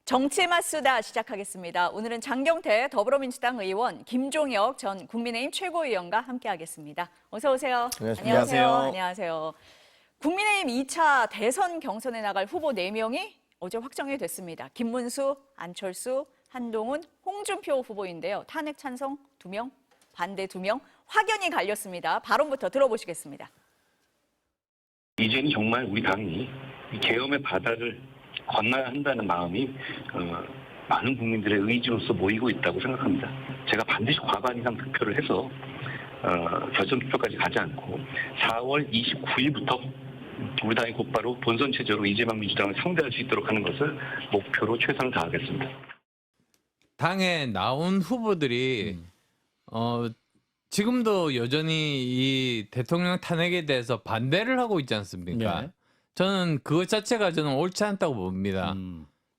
정치마수다 시작하겠습니다. 오늘은 장경태 더불어민주당 의원, 김종혁 전 국민의힘 최고위원과 함께하겠습니다. 어서 오세요. 안녕하세요. 안녕하세요. 국민의힘 2차 대선 경선에 나갈 후보 4명이 어제 확정이 됐습니다. 김문수, 안철수, 한동훈, 홍준표 후보인데요. 탄핵 찬성 2명, 반대 2명, 확연히 갈렸습니다. 발언부터 들어보시겠습니다. 이제는 정말 우리 당이 계엄의 바다를 건너야 한다는 마음이 많은 국민들의 의지로서 모이고 있다고 생각합니다. 제가 반드시 과반 이상 득표를 해서 결선 투표까지 가지 않고 4월 29일부터 우리 당이 곧바로 본선 체제로 이재명 민주당을 상대할 수 있도록 하는 것을 목표로 최선을 다하겠습니다. 당에 나온 후보들이 지금도 여전히 이 대통령 탄핵에 대해서 반대를 하고 있지 않습니까? 네. 저는 그것 자체가 저는 옳지 않다고 봅니다.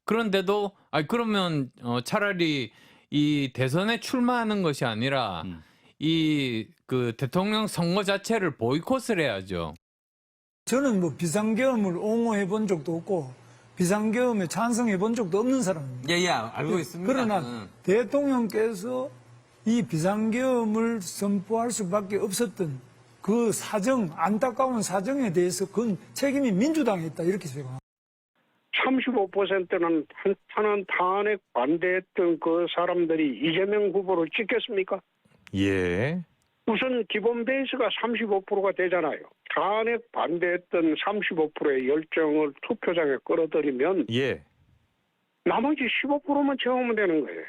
그런데도 그러면 차라리 이 대선에 출마하는 것이 아니라 이 그 대통령 선거 자체를 보이콧을 해야죠. 저는 뭐 비상계엄을 옹호해 본 적도 없고 비상계엄에 찬성해 본 적도 없는 사람입니다. 예, 알고 있습니다. 그러나 대통령께서 이 비상계엄을 선포할 수밖에 없었던 그 사정, 안타까운 사정에 대해서 그건 책임이 민주당에 있다 이렇게 생각합니다. 35%는 한탄한 탄핵 반대했던 그 사람들이 이재명 후보를 찍겠습니까? 예. 우선 기본 베이스가 35%가 되잖아요. 탄핵 반대했던 35%의 열정을 투표장에 끌어들이면 예. 나머지 15%만 채우면 되는 거예요.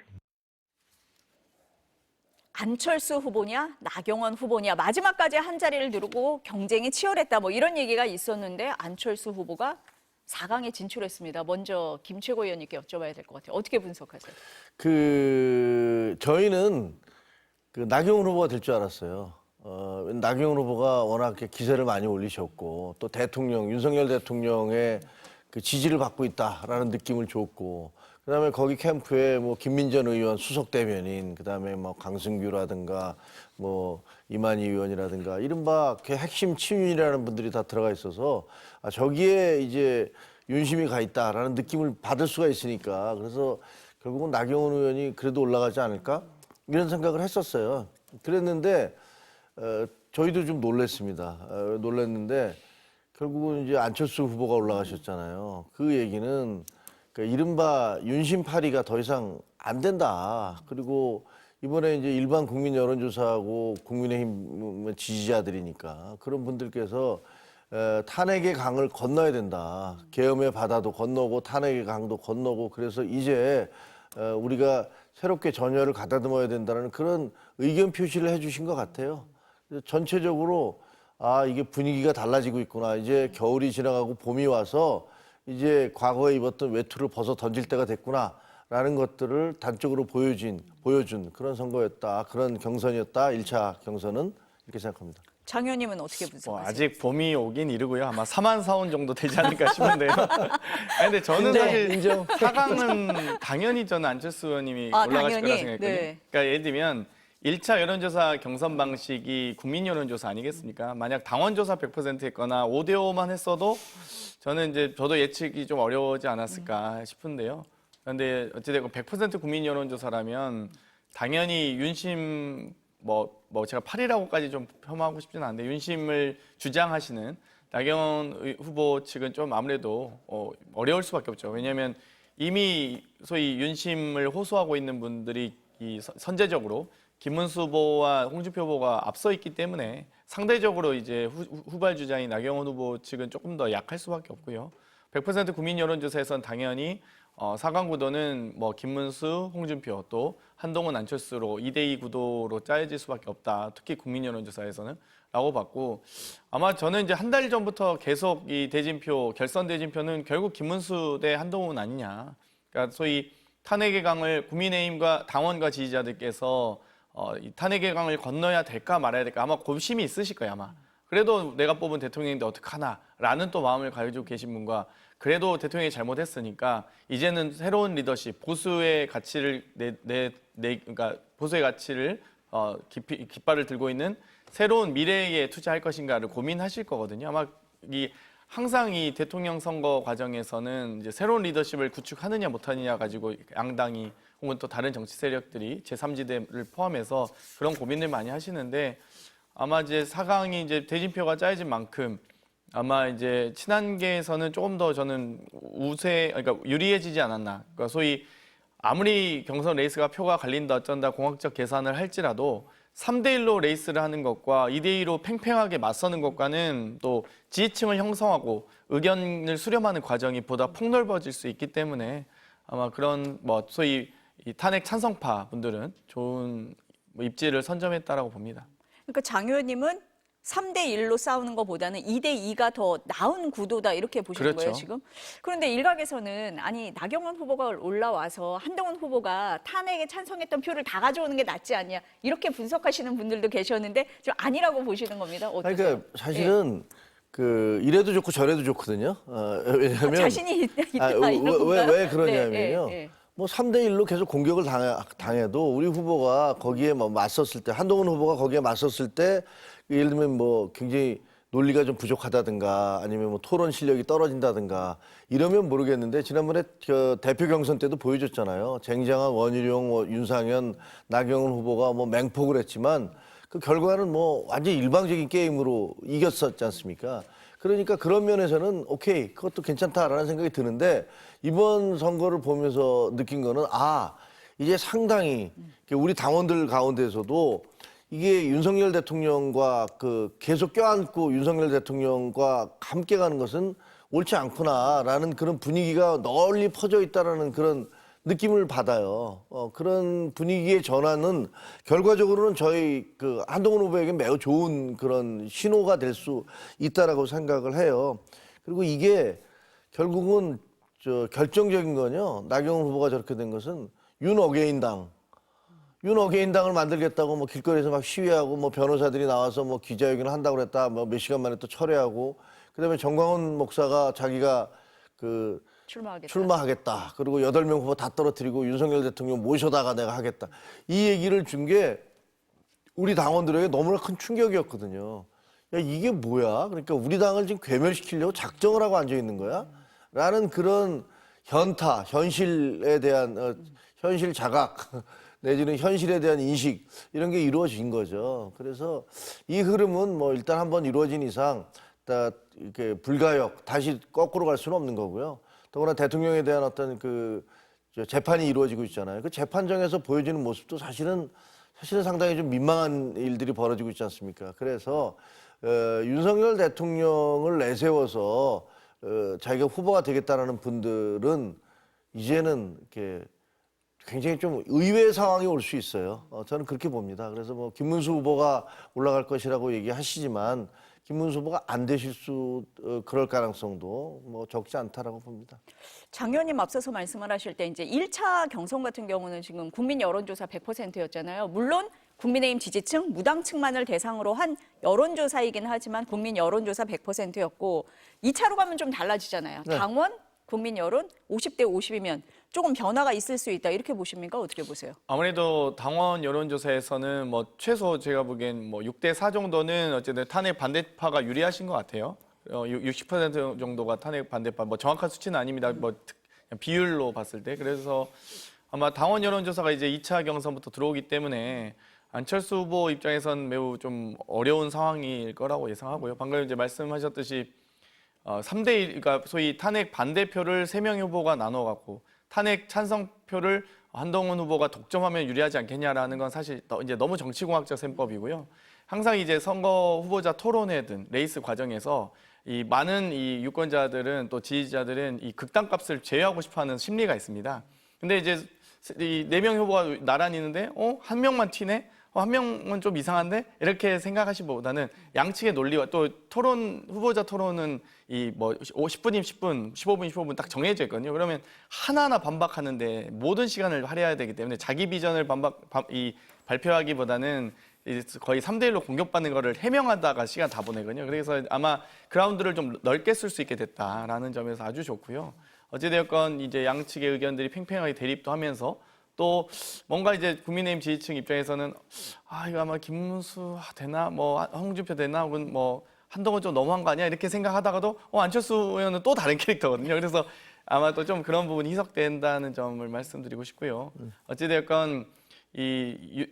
안철수 후보냐, 나경원 후보냐, 마지막까지 한 자리를 두르고 경쟁이 치열했다, 뭐 이런 얘기가 있었는데 안철수 후보가 4강에 진출했습니다. 먼저 김 최고위원님께 여쭤봐야 될 것 같아요. 어떻게 분석하세요? 저희는 나경원 후보가 될 줄 알았어요. 나경원 후보가 워낙 기세를 많이 올리셨고 또 윤석열 대통령의 그 지지를 받고 있다라는 느낌을 줬고 그다음에 거기 캠프에 뭐 김민전 의원 수석 대변인 그다음에 뭐 강승규라든가 뭐 이만희 의원이라든가 이른바 핵심 친윤이라는 분들이 다 들어가 있어서 저기에 이제 윤심이 가 있다라는 느낌을 받을 수가 있으니까 그래서 결국은 나경원 의원이 그래도 올라가지 않을까 이런 생각을 했었어요. 그랬는데 저희도 좀 놀랬습니다. 놀랬는데 결국은 이제 안철수 후보가 올라가셨잖아요. 그 얘기는 이른바 윤심파리가 더 이상 안 된다. 그리고 이번에 이제 일반 국민 여론조사하고 국민의힘 지지자들이니까 그런 분들께서 탄핵의 강을 건너야 된다. 계엄의 바다도 건너고 탄핵의 강도 건너고 그래서 이제 우리가 새롭게 전열을 가다듬어야 된다는 그런 의견 표시를 해주신 것 같아요. 전체적으로 이게 분위기가 달라지고 있구나. 이제 겨울이 지나가고 봄이 와서 이제 과거에 입었던 외투를 벗어 던질 때가 됐구나라는 것들을 단적으로 보여준 그런 선거였다. 그런 경선이었다. 1차 경선은 이렇게 생각합니다. 장 의원님은 어떻게 분석하세요? 아직 봄이 오긴 이르고요. 아마 4만 사온 정도 되지 않을까 싶은데요. 근데 저는 사실 인정. 4강은 당연히 저는 안철수 의원님이 올라가실 당연히? 거라 생각했거든요. 네. 그러니까 예를 들면 1차 여론조사 경선 방식이 국민 여론조사 아니겠습니까? 만약 당원조사 100% 했거나 5대5만 했어도 저는 이제 저도 예측이 좀 어려우지 않았을까 싶은데요. 그런데 어찌됐건 100% 국민 여론조사라면 당연히 윤심 뭐 제가 8이라고까지 좀 폄하하고 싶지는 않은데 윤심을 주장하시는 나경원 후보 측은 좀 아무래도 어려울 수밖에 없죠. 왜냐하면 이미 소위 윤심을 호소하고 있는 분들이 선제적으로 김문수 후보와 홍준표 후보가 앞서 있기 때문에 상대적으로 이제 후발 주자인 나경원 후보 측은 조금 더 약할 수밖에 없고요. 100% 국민 여론조사에서는 당연히 4강 구도는 뭐 김문수, 홍준표 또 한동훈, 안철수로 2대2 구도로 짜여질 수밖에 없다. 특히 국민 여론조사에서는 라고 봤고 아마 저는 이제 한 달 전부터 계속 이 대진표 결선 대진표는 결국 김문수 대 한동훈 아니냐. 그러니까 소위 탄핵의 강을 국민의힘과 당원과 지지자들께서 이 탄핵의 강을 건너야 될까 말아야 될까 아마 고심이 있으실 거예요 아마. 그래도 내가 뽑은 대통령인데 어떡하나라는 또 마음을 가지고 계신 분과 그래도 대통령이 잘못했으니까 이제는 새로운 리더십, 보수의 가치를 그러니까 보수의 가치를 깃발을 들고 있는 새로운 미래에 투자할 것인가를 고민하실 거거든요. 아마 이 항상 이 대통령 선거 과정에서는 이제 새로운 리더십을 구축하느냐 못하느냐 가지고 양당이 혹은 또 다른 정치 세력들이 제3지대를 포함해서 그런 고민을 많이 하시는데 아마 이제 4강이 이제 대진표가 짜여진 만큼 아마 이제 친한계에서는 조금 더 저는 그러니까 유리해지지 않았나. 그러니까 소위 아무리 경선 레이스가 표가 갈린다 어쩐다 공학적 계산을 할지라도 3대1로 레이스를 하는 것과 2대2로 팽팽하게 맞서는 것과는 또 지지층을 형성하고 의견을 수렴하는 과정이 보다 폭넓어질 수 있기 때문에 아마 그런 뭐 소위 이 탄핵 찬성파 분들은 좋은 뭐 입지를 선점했다라고 봅니다. 그러니까 장 의원님은 3대1로 싸우는 것보다는 2대2가 더 나은 구도다 이렇게 보시는 그렇죠. 거예요, 지금? 그런데 일각에서는 아니 나경원 후보가 올라와서 한동훈 후보가 탄핵에 찬성했던 표를 다 가져오는 게 낫지 않냐 이렇게 분석하시는 분들도 계셨는데 좀 아니라고 보시는 겁니다. 어떠세요? 그러니까 사실은 그 이래도 좋고 저래도 좋거든요. 왜냐하면 자신이 있다 이런 왜 건가요? 그러냐면요. 네, 네. 뭐 3대1로 계속 공격을 당해도 우리 후보가 거기에 뭐 맞섰을 때 한동훈 후보가 거기에 맞섰을 때 예를 들면 뭐 굉장히 논리가 좀 부족하다든가 아니면 뭐 토론 실력이 떨어진다든가 이러면 모르겠는데 지난번에 대표 경선 때도 보여줬잖아요. 쟁쟁한 원희룡, 윤상현, 나경원 후보가 뭐 맹폭을 했지만 그 결과는 뭐 완전 일방적인 게임으로 이겼었지 않습니까? 그러니까 그런 면에서는 오케이 그것도 괜찮다라는 생각이 드는데 이번 선거를 보면서 느낀 거는 이제 상당히 우리 당원들 가운데서도 이게 윤석열 대통령과 그 계속 껴안고 윤석열 대통령과 함께 가는 것은 옳지 않구나라는 그런 분위기가 널리 퍼져 있다라는 그런 느낌을 받아요. 그런 분위기의 전환은 결과적으로는 저희 그 한동훈 후보에게 매우 좋은 그런 신호가 될 수 있다라고 생각을 해요. 그리고 이게 결국은 결정적인 건요. 나경원 후보가 저렇게 된 것은 윤어게인당을 만들겠다고 뭐 길거리에서 막 시위하고 뭐 변호사들이 나와서 뭐 기자회견을 한다고 그랬다 뭐 몇 시간 만에 또 철회하고 그다음에 정광훈 목사가 자기가 그 출마하겠다. 그리고 8명 후보 다 떨어뜨리고 윤석열 대통령 모셔다가 내가 하겠다. 이 얘기를 준 게 우리 당원들에게 너무나 큰 충격이었거든요. 야, 이게 뭐야? 그러니까 우리 당을 지금 괴멸시키려고 작정을 하고 앉아 있는 거야? 라는 그런 현실에 대한 현실 자각 내지는 현실에 대한 인식 이런 게 이루어진 거죠. 그래서 이 흐름은 뭐 일단 한번 이루어진 이상 이렇게 불가역 다시 거꾸로 갈 수는 없는 거고요. 더구나 대통령에 대한 어떤 그 재판이 이루어지고 있잖아요. 그 재판정에서 보여지는 모습도 사실은 상당히 좀 민망한 일들이 벌어지고 있지 않습니까? 그래서 윤석열 대통령을 내세워서 자기가 후보가 되겠다라는 분들은 이제는 이렇게 굉장히 좀 의외의 상황이 올 수 있어요. 저는 그렇게 봅니다. 그래서 뭐 김문수 후보가 올라갈 것이라고 얘기하시지만 김문수 후보가 안 되실 그럴 가능성도 뭐 적지 않다라고 봅니다. 장 의원님 앞서서 말씀을 하실 때 이제 1차 경선 같은 경우는 지금 국민 여론조사 100%였잖아요. 물론 국민의힘 지지층, 무당층만을 대상으로 한 여론조사이긴 하지만 국민 여론조사 100%였고 2차로 가면 좀 달라지잖아요. 네. 당원, 국민 여론 50대 50이면 조금 변화가 있을 수 있다 이렇게 보십니까? 어떻게 보세요? 아무래도 당원 여론조사에서는 뭐 최소 제가 보기엔 뭐 6대 4 정도는 어쨌든 탄핵 반대파가 유리하신 것 같아요. 60% 정도가 탄핵 반대파, 뭐 정확한 수치는 아닙니다. 뭐 그냥 비율로 봤을 때. 그래서 아마 당원 여론조사가 이제 2차 경선부터 들어오기 때문에 안철수 후보 입장에선 매우 좀 어려운 상황일 거라고 예상하고요. 방금 이제 말씀하셨듯이 3대1, 그러니까 소위 탄핵 반대표를 3명의 후보가 나눠갖고 탄핵 찬성표를 한동훈 후보가 독점하면 유리하지 않겠냐라는 건 사실 이제 너무 정치공학적 셈법이고요. 항상 이제 선거 후보자 토론회든 레이스 과정에서 이 많은 이 유권자들은 또 지지자들은 이 극단값을 제외하고 싶어하는 심리가 있습니다. 근데 이제 이 4명 후보가 나란히 있는데 한 명만 튀네? 한 명은 좀 이상한데? 이렇게 생각하시기보다는 양측의 논리와 또 토론, 후보자 토론은 이 뭐 10분이면 10분, 15분, 15분 딱 정해져 있거든요. 그러면 하나하나 반박하는데 모든 시간을 할애해야 되기 때문에 자기 비전을 발표하기보다는 거의 3대1로 공격받는 거를 해명하다가 시간 다 보내거든요. 그래서 아마 그라운드를 좀 넓게 쓸 수 있게 됐다라는 점에서 아주 좋고요. 어찌되었건 이제 양측의 의견들이 팽팽하게 대립도 하면서 또 뭔가 이제 국민의힘 지지층 입장에서는 이거 아마 김문수 되나 뭐 홍준표 되나 혹은 뭐 한동훈 좀 너무한 거 아니야 이렇게 생각하다가도 안철수 의원은 또 다른 캐릭터거든요. 그래서 아마 또 좀 그런 부분이 희석된다는 점을 말씀드리고 싶고요. 어찌됐건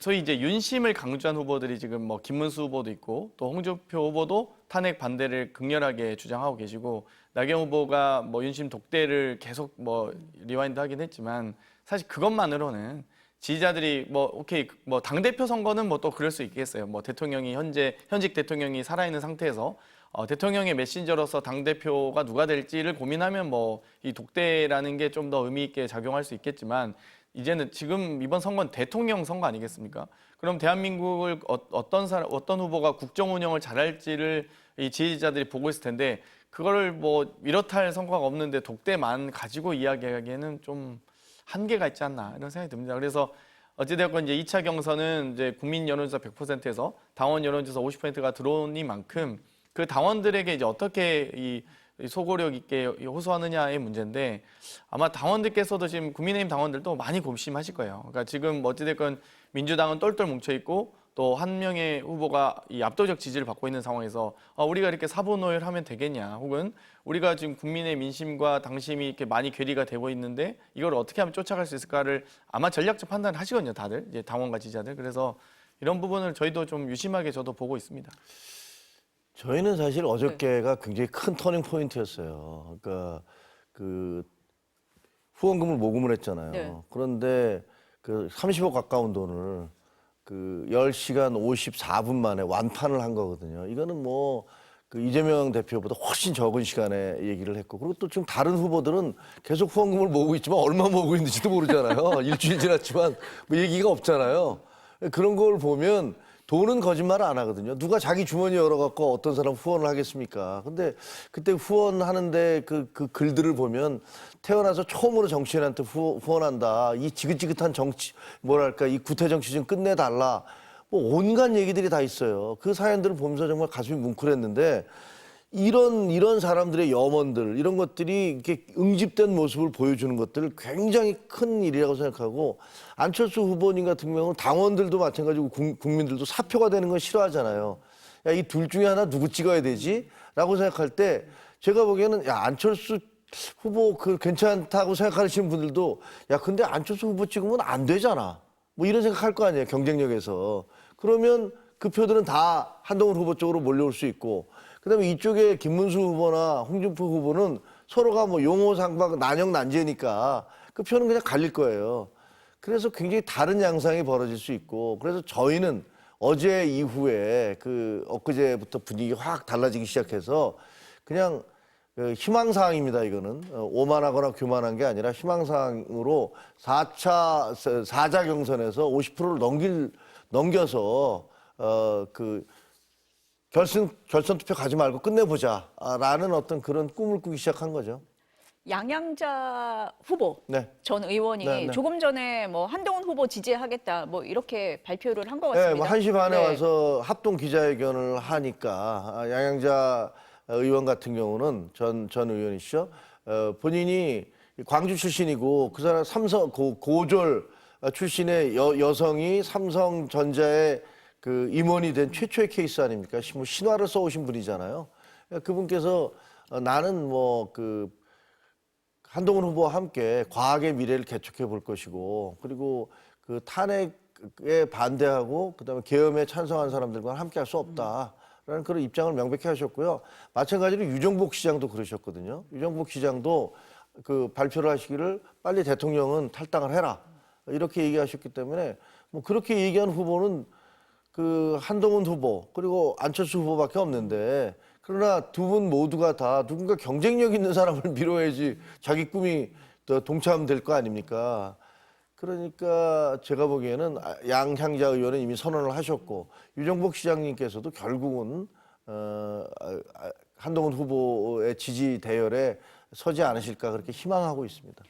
소위 이제 윤심을 강조한 후보들이 지금 뭐 김문수 후보도 있고 또 홍준표 후보도 탄핵 반대를 극렬하게 주장하고 계시고 나경원 후보가 뭐 윤심 독대를 계속 뭐 리와인드 하긴 했지만 사실 그것만으로는 지지자들이 뭐 오케이 뭐 당대표 선거는 뭐 또 그럴 수 있겠어요. 뭐 대통령이 현직 대통령이 살아있는 상태에서 대통령의 메신저로서 당대표가 누가 될지를 고민하면 뭐 이 독대라는 게 좀 더 의미 있게 작용할 수 있겠지만 이제는 지금 이번 선거는 대통령 선거 아니겠습니까? 그럼 대한민국을 어떤 후보가 국정 운영을 잘할지를 이 지지자들이 보고 있을 텐데 그거를 뭐 이렇다 할 선거가 없는데 독대만 가지고 이야기하기에는 좀 한계가 있지 않나 이런 생각이 듭니다. 그래서 어찌되었건 이제 2차 경선은 이제 국민 여론조사 100%에서 당원 여론조사 50%가 들어오니만큼 그 당원들에게 이제 어떻게 이 소고력 있게 호소하느냐의 문제인데 아마 당원들께서도 지금 국민의힘 당원들도 많이 고심하실 거예요. 그러니까 지금 어찌됐건 민주당은 똘똘 뭉쳐 있고 또 한 명의 후보가 이 압도적 지지를 받고 있는 상황에서 우리가 이렇게 사보노열하면 되겠냐, 혹은 우리가 지금 국민의 민심과 당심이 이렇게 많이 괴리가 되고 있는데 이걸 어떻게 하면 쫓아갈 수 있을까를 아마 전략적 판단을 하시거든요, 다들 이제 당원과 지지자들. 그래서 이런 부분을 저희도 좀 유심하게 저도 보고 있습니다. 저희는 사실 어저께가 굉장히 큰 터닝 포인트였어요. 그러니까 그 후원금을 모금을 했잖아요. 네. 그런데 그 30억 가까운 돈을 그 10시간 54분 만에 완판을 한 거거든요. 이거는 뭐 그 이재명 대표보다 훨씬 적은 시간에 얘기를 했고, 그리고 또 지금 다른 후보들은 계속 후원금을 모으고 있지만 얼마 모으고 있는지도 모르잖아요. 일주일 지났지만 뭐 얘기가 없잖아요. 그런 걸 보면 돈은 거짓말 안 하거든요. 누가 자기 주머니 열어갖고 어떤 사람 후원을 하겠습니까? 근데 그때 후원하는데 그 글들을 보면 태어나서 처음으로 정치인한테 후원한다. 이 지긋지긋한 정치, 뭐랄까, 이 구태 정치 좀 끝내달라. 뭐 온갖 얘기들이 다 있어요. 그 사연들을 보면서 정말 가슴이 뭉클했는데 이런 사람들의 염원들, 이런 것들이 이렇게 응집된 모습을 보여주는 것들 굉장히 큰 일이라고 생각하고, 안철수 후보님 같은 경우는 당원들도 마찬가지고 국민들도 사표가 되는 건 싫어하잖아요. 야, 이 둘 중에 하나 누구 찍어야 되지? 라고 생각할 때 제가 보기에는 야, 안철수 후보 괜찮다고 생각하시는 분들도 야, 근데 안철수 후보 찍으면 안 되잖아. 뭐 이런 생각할 거 아니에요, 경쟁력에서. 그러면 그 표들은 다 한동훈 후보 쪽으로 몰려올 수 있고, 그다음에 이쪽에 김문수 후보나 홍준표 후보는 서로가 뭐 용호 상박 난영 난제니까 그 표는 그냥 갈릴 거예요. 그래서 굉장히 다른 양상이 벌어질 수 있고, 그래서 저희는 어제 이후에 엊그제부터 분위기 확 달라지기 시작해서 그냥 희망사항입니다. 이거는 오만하거나 교만한 게 아니라 희망사항으로 4자 경선에서 50%를 넘겨서 결선 투표 가지 말고 끝내보자라는 어떤 그런 꿈을 꾸기 시작한 거죠. 양양자 후보 네. 전 의원이 네. 조금 전에 뭐 한동훈 후보 지지하겠다 뭐 이렇게 발표를 한 것 네, 같습니다. 뭐 1시 반에 네. 와서 합동 기자회견을 하니까 양양자 의원 같은 경우는 전 의원이시죠. 본인이 광주 출신이고 그 사람 삼성 고졸 출신의 여성이 삼성전자의 그 임원이 된 최초의 케이스 아닙니까? 뭐 신화를 써오신 분이잖아요. 그분께서 나는 뭐 한동훈 후보와 함께 과학의 미래를 개척해 볼 것이고, 그리고 그 탄핵에 반대하고 그다음에 계엄에 찬성한 사람들과 함께 할 수 없다라는 그런 입장을 명백히 하셨고요. 마찬가지로 유정복 시장도 그러셨거든요. 유정복 시장도 그 발표를 하시기를 빨리 대통령은 탈당을 해라, 이렇게 얘기하셨기 때문에 뭐 그렇게 얘기한 후보는 한동훈 후보 그리고 안철수 후보밖에 없는데, 그러나 두 분 모두가 다 누군가 경쟁력 있는 사람을 밀어야지 자기 꿈이 더 동참될 거 아닙니까? 그러니까 제가 보기에는 양향자 의원은 이미 선언을 하셨고, 유정복 시장님께서도 결국은 한동훈 후보의 지지 대열에 서지 않으실까 그렇게 희망하고 있습니다.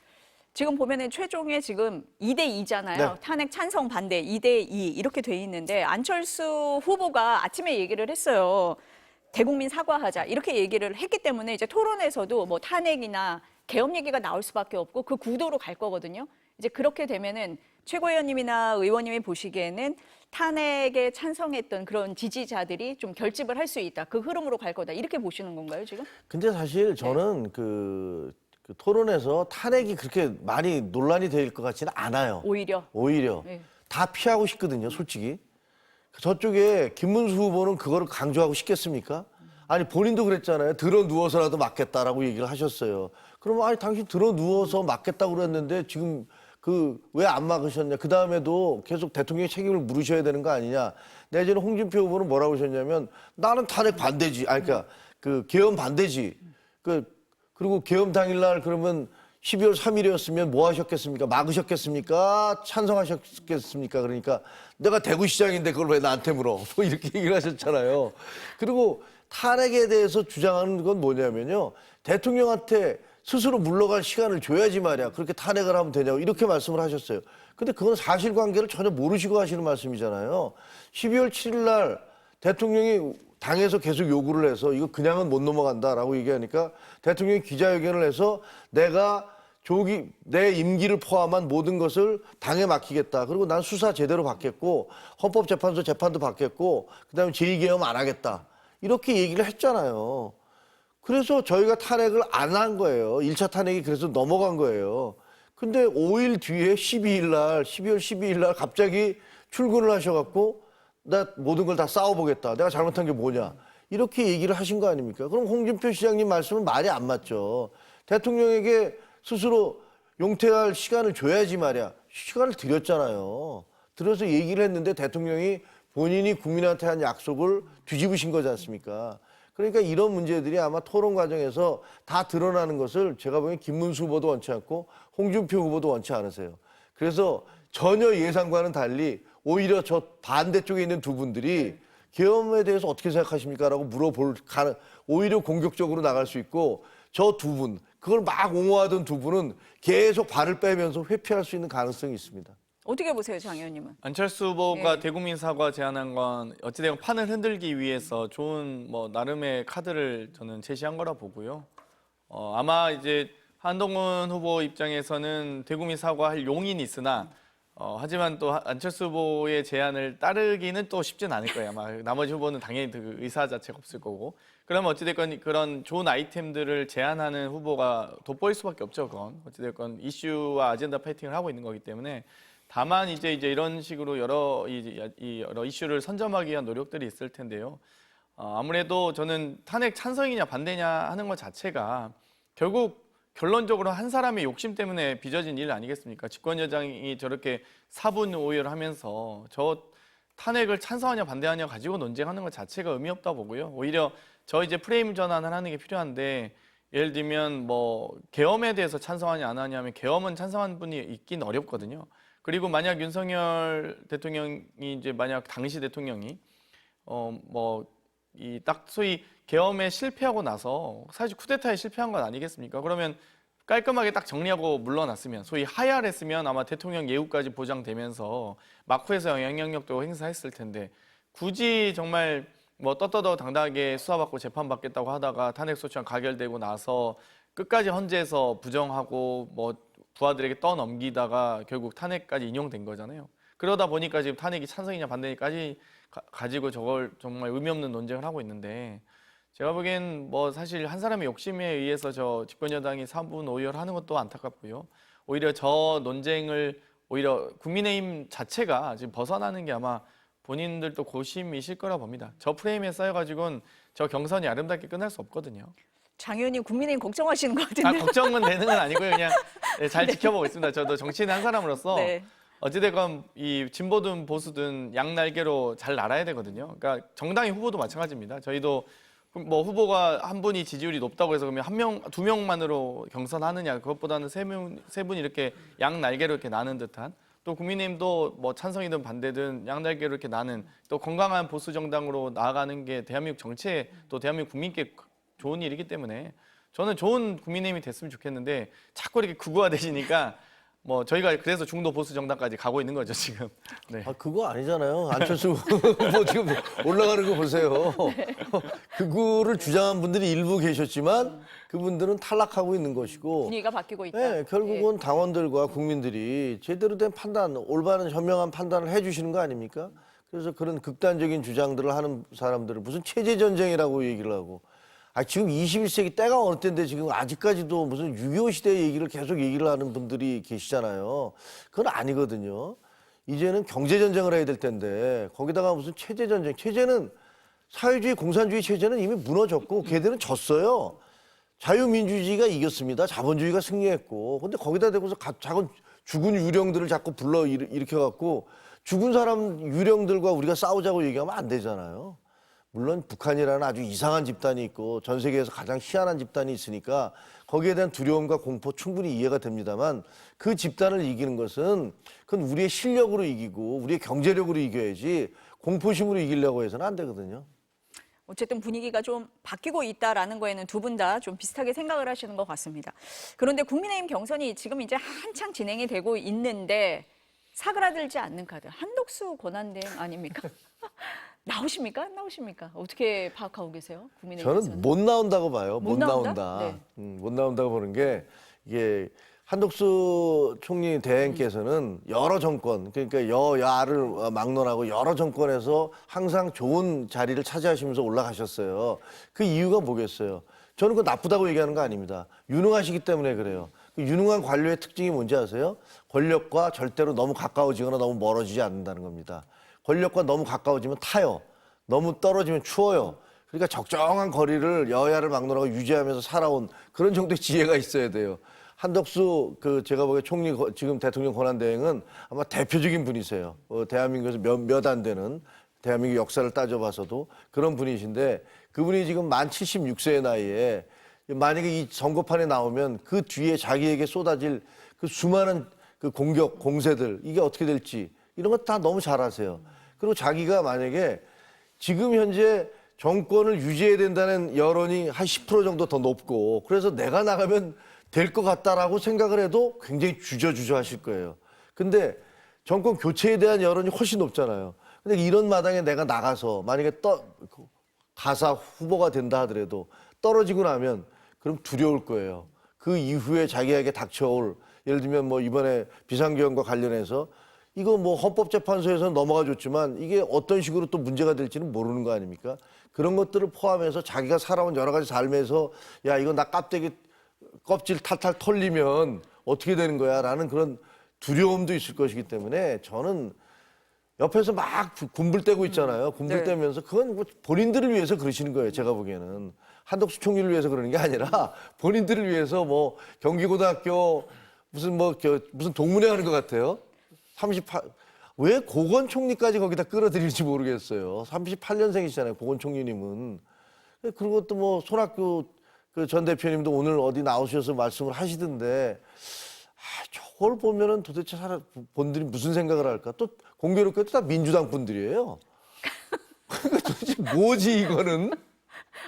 지금 보면은 최종에 지금 2대2잖아요. 네. 탄핵 찬성 반대 2대2 이렇게 돼 있는데, 안철수 후보가 아침에 얘기를 했어요. 대국민 사과하자 이렇게 얘기를 했기 때문에 이제 토론에서도 뭐 탄핵이나 계엄 얘기가 나올 수밖에 없고 그 구도로 갈 거거든요. 이제 그렇게 되면은 최고위원님이나 의원님이 보시기에는 탄핵에 찬성했던 그런 지지자들이 좀 결집을 할 수 있다. 그 흐름으로 갈 거다. 이렇게 보시는 건가요, 지금? 근데 사실 저는 그 토론에서 탄핵이 그렇게 많이 논란이 될 것 같지는 않아요. 오히려. 오히려 다 피하고 싶거든요, 솔직히. 저쪽에 김문수 후보는 그거를 강조하고 싶겠습니까? 아니 본인도 그랬잖아요. 들어 누워서라도 맞겠다라고 얘기를 하셨어요. 그러면 아니 당신 들어 누워서 맞겠다고 그랬는데 지금 그 왜 안 막으셨냐? 그 다음에도 계속 대통령의 책임을 물으셔야 되는 거 아니냐? 내지는 홍준표 후보는 뭐라고 하셨냐면 나는 탄핵 반대지. 아니 그러니까 그 계엄 반대지. 그리고 계엄 당일날 그러면 12월 3일이었으면 뭐 하셨겠습니까? 막으셨겠습니까? 찬성하셨겠습니까? 그러니까 내가 대구시장인데 그걸 왜 나한테 물어? 뭐 이렇게 얘기를 하셨잖아요. 그리고 탄핵에 대해서 주장하는 건 뭐냐면요. 대통령한테 스스로 물러갈 시간을 줘야지 말이야. 그렇게 탄핵을 하면 되냐고 이렇게 말씀을 하셨어요. 근데 그건 사실관계를 전혀 모르시고 하시는 말씀이잖아요. 12월 7일 날 대통령이 당에서 계속 요구를 해서 이거 그냥은 못 넘어간다라고 얘기하니까 대통령이 기자회견을 해서 내가 내 임기를 포함한 모든 것을 당에 맡기겠다. 그리고 난 수사 제대로 받겠고 헌법재판소 재판도 받겠고 그다음에 제2계엄 안 하겠다. 이렇게 얘기를 했잖아요. 그래서 저희가 탄핵을 안 한 거예요. 1차 탄핵이 그래서 넘어간 거예요. 근데 5일 뒤에 12월 12일 날 갑자기 출근을 하셔갖고 나 모든 걸 다 싸워보겠다. 내가 잘못한 게 뭐냐. 이렇게 얘기를 하신 거 아닙니까? 그럼 홍준표 시장님 말씀은 말이 안 맞죠. 대통령에게 스스로 용퇴할 시간을 줘야지 말이야. 시간을 드렸잖아요. 들어서 얘기를 했는데 대통령이 본인이 국민한테 한 약속을 뒤집으신 거지 않습니까? 그러니까 이런 문제들이 아마 토론 과정에서 다 드러나는 것을 제가 보기엔 김문수 후보도 원치 않고 홍준표 후보도 원치 않으세요. 그래서 전혀 예상과는 달리 오히려 저 반대쪽에 있는 두 분들이 계엄에 대해서 어떻게 생각하십니까? 라고 오히려 공격적으로 나갈 수 있고 저 두 분, 그걸 막 옹호하던 두 분은 계속 발을 빼면서 회피할 수 있는 가능성이 있습니다. 어떻게 보세요, 장 의원님은? 안철수 후보가 대국민 사과 제안한 건 어찌되건 판을 흔들기 위해서 좋은 뭐 나름의 카드를 저는 제시한 거라 보고요. 아마 이제 한동훈 후보 입장에서는 대국민 사과할 용인이 있으나 하지만 또 안철수 후보의 제안을 따르기는 또 쉽진 않을 거예요. 아마 나머지 후보는 당연히 그 의사 자체가 없을 거고. 그러면 어찌됐건 그런 좋은 아이템들을 제안하는 후보가 돋보일 수밖에 없죠. 그건 어찌됐건 이슈와 아젠다 파이팅을 하고 있는 거기 때문에 다만 이제 이런 식으로 여러 이슈를 선점하기 위한 노력들이 있을 텐데요. 아무래도 저는 탄핵 찬성이냐 반대냐 하는 것 자체가 결국 결론적으로 한 사람의 욕심 때문에 빚어진 일 아니겠습니까? 집권여당이 저렇게 사분오열을 하면서 저 탄핵을 찬성하냐 반대하냐 가지고 논쟁하는 것 자체가 의미 없다 보고요. 오히려 저 이제 프레임 전환을 하는 게 필요한데 예를 들면 뭐 계엄에 대해서 찬성하냐 안 하냐면 계엄은 찬성한 분이 있긴 어렵거든요. 그리고 만약 윤석열 대통령이 이제 만약 당시 대통령이 이 딱 소위 계엄에 실패하고 나서 사실 쿠데타에 실패한 건 아니겠습니까? 그러면 깔끔하게 딱 정리하고 물러났으면 소위 하야했으면 아마 대통령 예우까지 보장되면서 막후에서 영향력도 행사했을 텐데 굳이 정말 뭐 떳떳하고 당당하게 수사받고 재판받겠다고 하다가 탄핵소추안 가결되고 나서 끝까지 헌재에서 부정하고 뭐 부하들에게 떠넘기다가 결국 탄핵까지 인용된 거잖아요. 그러다 보니까 지금 탄핵이 찬성이냐 반대냐까지 가지고 저걸 정말 의미 없는 논쟁을 하고 있는데 제가 보기엔 뭐 사실 한 사람의 욕심에 의해서 저 집권여당이 3분 오열하는 것도 안타깝고요. 오히려 저 논쟁을 오히려 국민의힘 자체가 지금 벗어나는 게 아마 본인들도 고심이실 거라 봅니다. 저 프레임에 쌓여가지고는 저 경선이 아름답게 끝날 수 없거든요. 장 의원님 국민의힘 걱정하시는 것 같은데. 걱정은 되는 건 아니고요. 그냥 잘 지켜보고 있습니다. 저도 정치인 한 사람으로서 네. 어찌됐건 이 진보든 보수든 양날개로 잘 날아야 되거든요. 그러니까 정당의 후보도 마찬가지입니다. 저희도 뭐 후보가 한 분이 지지율이 높다고 해서 그러면 한 명, 두 명만으로 경선하느냐 그것보다는 세 분 이렇게 양날개로 이렇게 나는 듯한 또 국민의힘도 뭐 찬성이든 반대든 양날개로 이렇게 나는 또 건강한 보수 정당으로 나아가는 게 대한민국 정치에 또 대한민국 국민께 좋은 일이기 때문에 저는 좋은 국민의힘이 됐으면 좋겠는데 자꾸 이렇게 극우화되시니까 뭐 저희가 그래서 중도 보수 정당까지 가고 있는 거죠 지금. 네. 아, 그거 아니잖아요. 안철수 후보 지금 올라가는 거 보세요. 그거를 주장한 분들이 일부 계셨지만 그분들은 탈락하고 있는 것이고. 분위기가 바뀌고 있다. 네, 결국은 당원들과 국민들이 제대로 된 판단, 올바른 현명한 판단을 해주시는 거 아닙니까? 그래서 그런 극단적인 주장들을 하는 사람들을 무슨 체제 전쟁이라고 얘기를 하고. 아, 지금 21세기 때가 어느 때인데 지금 아직까지도 무슨 6.25 시대 얘기를 계속 얘기를 하는 분들이 계시잖아요. 그건 아니거든요. 이제는 경제 전쟁을 해야 될 텐데 거기다가 무슨 체제 전쟁. 체제는 사회주의 공산주의 체제는 이미 무너졌고 걔들은 졌어요. 자유민주주의가 이겼습니다. 자본주의가 승리했고. 근데 거기다 대고서 작은 죽은 유령들을 자꾸 불러 일으켜갖고 죽은 사람 유령들과 우리가 싸우자고 얘기하면 안 되잖아요. 물론 북한이라는 아주 이상한 집단이 있고 전 세계에서 가장 희한한 집단이 있으니까 거기에 대한 두려움과 공포 충분히 이해가 됩니다만 그 집단을 이기는 것은 그건 우리의 실력으로 이기고 우리의 경제력으로 이겨야지 공포심으로 이기려고 해서는 안 되거든요. 어쨌든 분위기가 좀 바뀌고 있다라는 거에는 두 분 다 좀 비슷하게 생각을 하시는 것 같습니다. 그런데 국민의힘 경선이 지금 이제 한창 진행이 되고 있는데 사그라들지 않는 카드 한덕수 권한대행 아닙니까? 나오십니까? 안 나오십니까? 어떻게 파악하고 계세요? 국민의힘에서는? 저는 못 나온다고 봐요. 못 못 나온다? 나온다. 네. 못 나온다고 보는 게 이게 한덕수 총리 대행께서는 여러 정권, 그러니까 여야를 막론하고 여러 정권에서 항상 좋은 자리를 차지하시면서 올라가셨어요. 그 이유가 뭐겠어요? 저는 그거 나쁘다고 얘기하는 거 아닙니다. 유능하시기 때문에 그래요. 그 유능한 관료의 특징이 뭔지 아세요? 권력과 절대로 너무 가까워지거나 너무 멀어지지 않는다는 겁니다. 권력과 너무 가까워지면 타요. 너무 떨어지면 추워요. 그러니까 적정한 거리를 여야를 막론하고 유지하면서 살아온 그런 정도의 지혜가 있어야 돼요. 한덕수 제가 보기에 총리 지금 대통령 권한대행은 아마 대표적인 분이세요. 대한민국에서 몇 안 되는 대한민국 역사를 따져봐서도 그런 분이신데 그분이 지금 만 76세의 나이에 만약에 이 선거판에 나오면 그 뒤에 자기에게 쏟아질 그 수많은 그 공격, 공세들 이게 어떻게 될지 이런 거 다 너무 잘 아세요. 그리고 자기가 만약에 지금 현재 정권을 유지해야 된다는 여론이 한 10% 정도 더 높고 그래서 내가 나가면 될 것 같다라고 생각을 해도 굉장히 주저주저 하실 거예요. 근데 정권 교체에 대한 여론이 훨씬 높잖아요. 근데 이런 마당에 내가 나가서 만약에 가사 후보가 된다 하더라도 떨어지고 나면 그럼 두려울 거예요. 그 이후에 자기에게 닥쳐올 예를 들면 뭐 이번에 비상계엄과 관련해서 이거 뭐 헌법재판소에서는 넘어가 줬지만 이게 어떤 식으로 또 문제가 될지는 모르는 거 아닙니까? 그런 것들을 포함해서 자기가 살아온 여러 가지 삶에서 야 이거 나 껍질 탈탈 털리면 어떻게 되는 거야 라는 그런 두려움도 있을 것이기 때문에 저는 옆에서 막 군불대고 있잖아요. 군불대면서 그건 뭐 본인들을 위해서 그러시는 거예요. 제가 보기에는. 한덕수 총리를 위해서 그러는 게 아니라 본인들을 위해서 뭐 경기고등학교 무슨 동문회 하는 것 같아요. 왜 고건 총리까지 거기다 끌어들일지 모르겠어요. 38년생이시잖아요. 고건 총리님은. 그리고 것도 뭐 손학규 전 대표님도 오늘 어디 나오셔서 말씀을 하시던데 저걸 보면은 도대체 본들이 무슨 생각을 할까? 또 공교롭게도 다 민주당 분들이에요. 도대체 뭐지 이거는?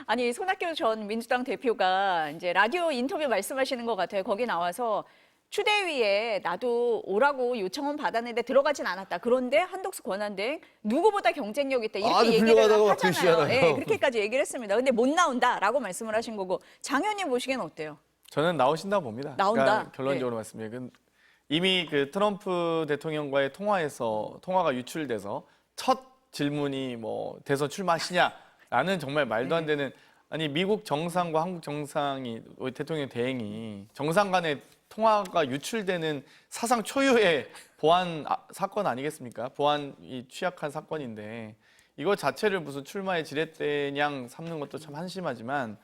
아니 손학규 전 민주당 대표가 이제 라디오 인터뷰 말씀하시는 것 같아요. 거기 나와서 추대위에 나도 오라고 요청은 받았는데 들어가진 않았다. 그런데 한덕수 권한대행 누구보다 경쟁력 있다. 이렇게 아주 얘기를 훌륭하다고 하잖아요. 바뀌시잖아요. 예, 그렇게까지 얘기를 했습니다. 근데 못 나온다라고 말씀을 하신 거고 장현님 보시기엔 어때요? 저는 나오신다 봅니다. 나온다. 그러니까 결론적으로 말씀드리면 이미 그 트럼프 대통령과의 통화가 유출돼서 첫 질문이 뭐 대선 출마하시냐라는 정말 말도 안 되는 아니 미국 정상과 한국 정상이 대통령 대행이 정상 간의 통화가 유출되는 사상 초유의 보안 사건 아니겠습니까? 보안이 취약한 사건인데 이거 자체를 무슨 출마의 지렛대냥 삼는 것도 참 한심하지만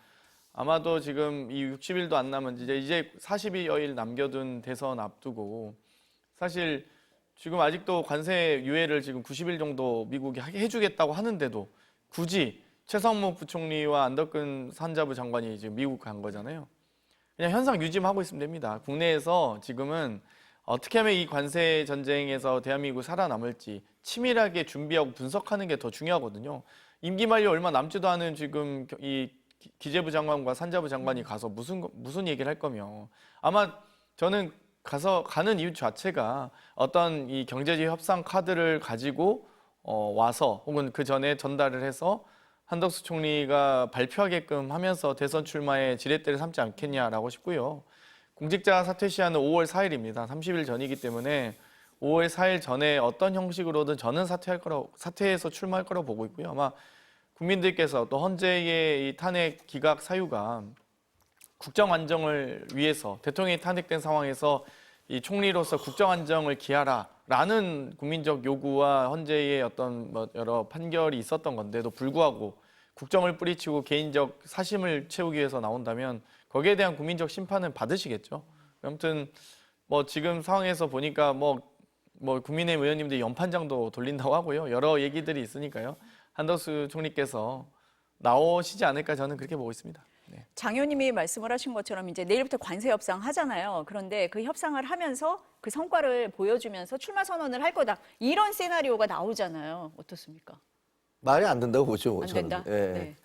아마도 지금 이 60일도 안 남은 이제 40여일 남겨둔 대선 앞두고 사실 지금 아직도 관세 유예를 지금 90일 정도 미국이 해주겠다고 하는데도 굳이 최성목 부총리와 안덕근 산자부 장관이 지금 미국 간 거잖아요. 그냥 현상 유지만 하고 있으면 됩니다. 국내에서 지금은 어떻게 하면 이 관세 전쟁에서 대한민국이 살아남을지 치밀하게 준비하고 분석하는 게 더 중요하거든요. 임기 만료 얼마 남지도 않은 지금 이 기재부 장관과 산자부 장관이 가서 무슨 얘기를 할 거며 아마 저는 가는 이유 자체가 어떤 이 경제적 협상 카드를 가지고 와서 혹은 그 전에 전달을 해서 한덕수 총리가 발표하게끔 하면서 대선 출마에 지렛대를 삼지 않겠냐라고 싶고요. 공직자 사퇴 시한은 5월 4일입니다. 30일 전이기 때문에 5월 4일 전에 어떤 형식으로든 저는 사퇴해서 출마할 거라고 보고 있고요. 아마 국민들께서 또 헌재의 이 탄핵 기각 사유가 국정 안정을 위해서 대통령이 탄핵된 상황에서 이 총리로서 국정 안정을 기하라라는 국민적 요구와 헌재의 어떤 뭐 여러 판결이 있었던 건데도 불구하고 국정을 뿌리치고 개인적 사심을 채우기 위해서 나온다면 거기에 대한 국민적 심판은 받으시겠죠. 아무튼 뭐 지금 상황에서 보니까 뭐 국민의힘 의원님들이 연판장도 돌린다고 하고요. 여러 얘기들이 있으니까요. 한덕수 총리께서 나오시지 않을까 저는 그렇게 보고 있습니다. 네. 장 의원님이 말씀을 하신 것처럼 이제 내일부터 관세 협상 하잖아요. 그런데 그 협상을 하면서 그 성과를 보여주면서 출마 선언을 할 거다. 이런 시나리오가 나오잖아요. 어떻습니까? 말이 안 된다고 보죠. 안 저는. 된다? 예.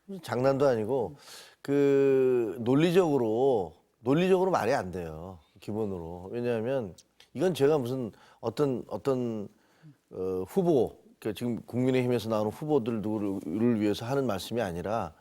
네. 장난도 아니고 그 논리적으로 말이 안 돼요. 기본으로. 왜냐하면 이건 제가 무슨 어떤 후보, 그러니까 지금 국민의힘에서 나오는 후보들을 위해서 하는 말씀이 아니라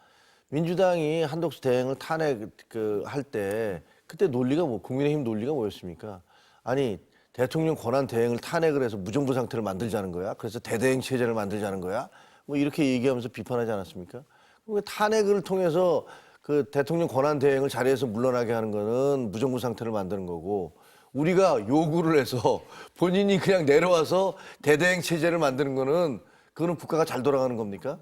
민주당이 한덕수 대행을 탄핵할 때 그때 논리가 국민의힘 논리가 뭐였습니까? 아니 대통령 권한 대행을 탄핵을 해서 무정부 상태를 만들자는 거야. 그래서 대대행 체제를 만들자는 거야. 뭐 이렇게 얘기하면서 비판하지 않았습니까? 그러니까 탄핵을 통해서 그 대통령 권한 대행을 자리에서 물러나게 하는 거는 무정부 상태를 만드는 거고, 우리가 요구를 해서 본인이 그냥 내려와서 대대행 체제를 만드는 거는 그거는 국가가 잘 돌아가는 겁니까?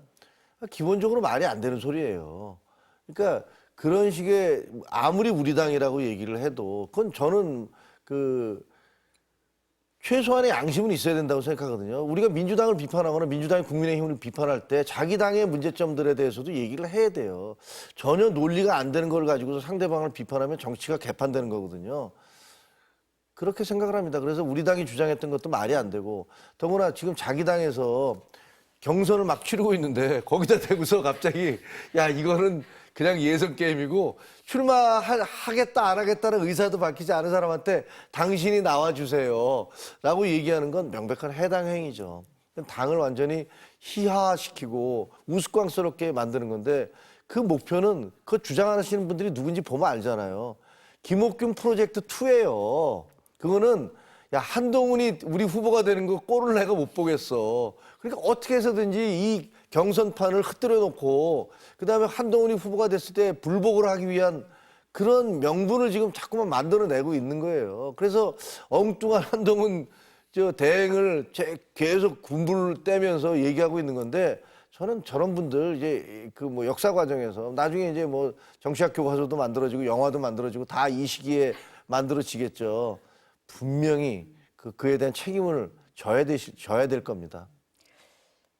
기본적으로 말이 안 되는 소리예요. 그러니까 그런 식의 아무리 우리 당이라고 얘기를 해도 그건 저는 그 최소한의 양심은 있어야 된다고 생각하거든요. 우리가 민주당을 비판하거나 민주당이 국민의힘을 비판할 때 자기 당의 문제점들에 대해서도 얘기를 해야 돼요. 전혀 논리가 안 되는 걸 가지고서 상대방을 비판하면 정치가 개판되는 거거든요. 그렇게 생각을 합니다. 그래서 우리 당이 주장했던 것도 말이 안 되고, 더구나 지금 자기 당에서 경선을 막 치르고 있는데 거기다 대고서 갑자기 야 이거는 그냥 예선 게임이고 출마하겠다 안 하겠다는 의사도 밝히지 않은 사람한테 당신이 나와주세요 라고 얘기하는 건 명백한 해당 행위죠. 당을 완전히 희화시키고 우스꽝스럽게 만드는 건데, 그 목표는 그 주장하시는 분들이 누군지 보면 알잖아요. 김옥균 프로젝트 2예요. 그거는 야 한동훈이 우리 후보가 되는 거 꼴을 내가 못 보겠어. 그러니까 어떻게 해서든지 이 경선판을 흐트려 놓고 그다음에 한동훈이 후보가 됐을 때 불복을 하기 위한 그런 명분을 지금 자꾸만 만들어내고 있는 거예요. 그래서 엉뚱한 한동훈 대행을 계속 군불을 떼면서 얘기하고 있는 건데, 저는 저런 분들 이제 그 뭐 역사 과정에서 나중에 이제 뭐 정치학 교과서도 만들어지고 영화도 만들어지고 다 이 시기에 만들어지겠죠. 분명히 그에 대한 책임을 져야 될 겁니다.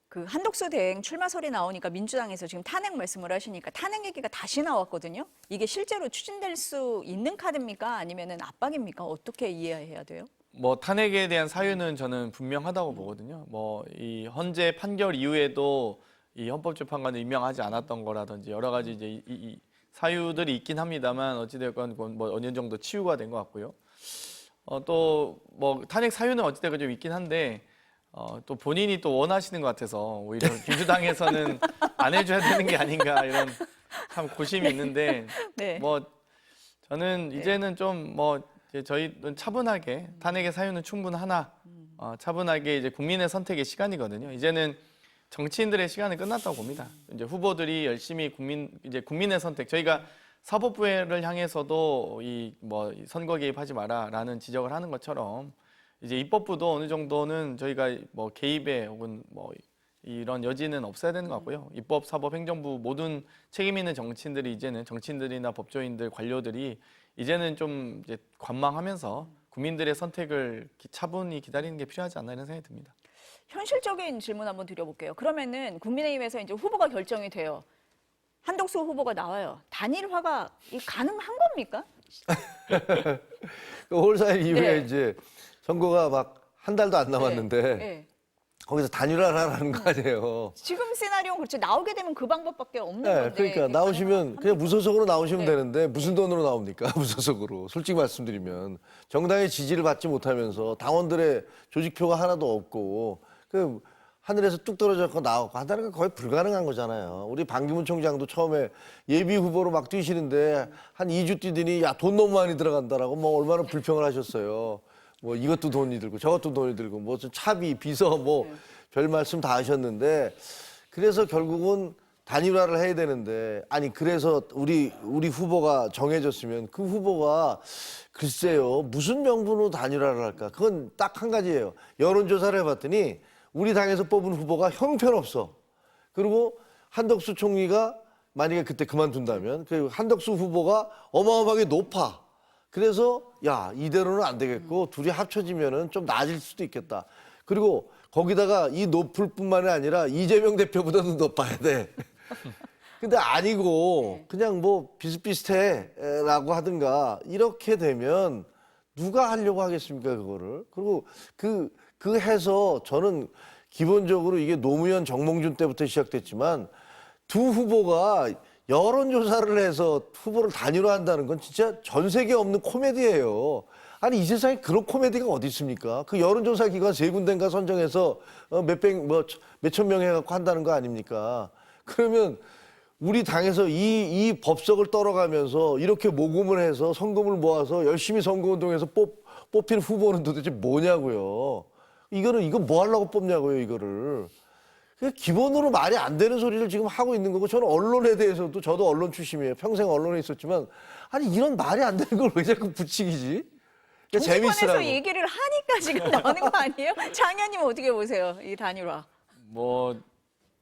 그 한덕수 대행 출마설이 나오니까 민주당에서 지금 탄핵 말씀을 하시니까 탄핵 얘기가 다시 나왔거든요. 이게 실제로 추진될 수 있는 카드입니까? 아니면은 압박입니까? 어떻게 이해해야 돼요? 뭐 탄핵에 대한 사유는 저는 분명하다고 보거든요. 뭐 이 헌재 판결 이후에도 이 헌법재판관을 임명하지 않았던 거라든지 여러 가지 이제 이 사유들이 있긴 합니다만 어찌됐건 뭐 어느 정도 치유가 된 것 같고요. 또 뭐 탄핵 사유는 어찌됐건 좀 있긴 한데 또 본인이 또 원하시는 것 같아서 오히려 민주당에서는 안 해줘야 되는 게 아닌가 이런 참 고심이 있는데 네. 뭐 저는 이제는 좀 뭐 저희는 차분하게 탄핵의 사유는 충분하나 차분하게 이제 국민의 선택의 시간이거든요. 이제는 정치인들의 시간은 끝났다고 봅니다. 이제 후보들이 열심히 국민의 선택, 저희가 사법부를 향해서도 이 뭐 선거 개입하지 마라라는 지적을 하는 것처럼 이제 입법부도 어느 정도는 저희가 뭐 개입에 혹은 뭐 이런 여지는 없어야 되는 것 같고요. 입법, 사법, 행정부 모든 책임 있는 정치인들이 이제는 정치인들이나 법조인들, 관료들이 이제는 좀 이제 관망하면서 국민들의 선택을 차분히 기다리는 게 필요하지 않나 이런 생각이 듭니다. 현실적인 질문 한번 드려볼게요. 그러면은 국민의힘에서 이제 후보가 결정이 돼요. 한덕수 후보가 나와요. 단일화가 가능한 겁니까? 5월 4일 이후에 네. 이제 선거가 막 한 달도 안 남았는데 네. 거기서 단일화하라는 거 아니에요. 지금 시나리오는 그렇죠. 나오게 되면 그 방법밖에 없는 네, 건데. 그러니까 그게 나오시면 가능합니까? 그냥 무소속으로 나오시면 네. 되는데 무슨 돈으로 나옵니까? 무소속으로. 솔직히 말씀드리면 정당의 지지를 받지 못하면서 당원들의 조직표가 하나도 없고 그 하늘에서 뚝 떨어져서 나오고 한다는 건 거의 불가능한 거잖아요. 우리 반기문 총장도 처음에 예비 후보로 막 뛰시는데 한 2주 뛰더니 야, 돈 너무 많이 들어간다라고 뭐 얼마나 불평을 하셨어요. 뭐 이것도 돈이 들고 저것도 돈이 들고 뭐 차비, 비서 뭐 별 말씀 다 하셨는데 그래서 결국은 단일화를 해야 되는데 아니 그래서 우리 후보가 정해졌으면 그 후보가 글쎄요 무슨 명분으로 단일화를 할까? 그건 딱 한 가지예요. 여론조사를 해봤더니 우리 당에서 뽑은 후보가 형편없어. 그리고 한덕수 총리가 만약에 그때 그만둔다면 그 한덕수 후보가 어마어마하게 높아. 그래서 야 이대로는 안 되겠고 둘이 합쳐지면은 좀 나아질 수도 있겠다. 그리고 거기다가 이 높을 뿐만이 아니라 이재명 대표보다도 높아야 돼. 근데 아니고 그냥 뭐 비슷비슷해라고 하든가 이렇게 되면 누가 하려고 하겠습니까 그거를. 그리고 그 해서 저는 기본적으로 이게 노무현 정몽준 때부터 시작됐지만 두 후보가 여론조사를 해서 후보를 단일화한다는 건 진짜 전 세계에 없는 코미디예요. 아니 이 세상에 그런 코미디가 어디 있습니까? 그 여론조사 기관 3군데인가 선정해서 몇천 명 해갖고 한다는 거 아닙니까? 그러면 우리 당에서 이 법석을 떨어가면서 이렇게 모금을 해서 성금을 모아서 열심히 선거운동해서 뽑힌 후보는 도대체 뭐냐고요? 이거 뭐 하려고 뽑냐고요, 이거를. 기본으로 말이 안 되는 소리를 지금 하고 있는 거고 저는 언론에 대해서도 저도 언론 출신이에요. 평생 언론에 있었지만 아니 이런 말이 안 되는 걸 왜 자꾸 붙이기지? 그러니까 정치권에서 재밌으라고. 얘기를 하니까 지금 나오는 거 아니에요? 장 의원님 어떻게 보세요? 이 단일화. 뭐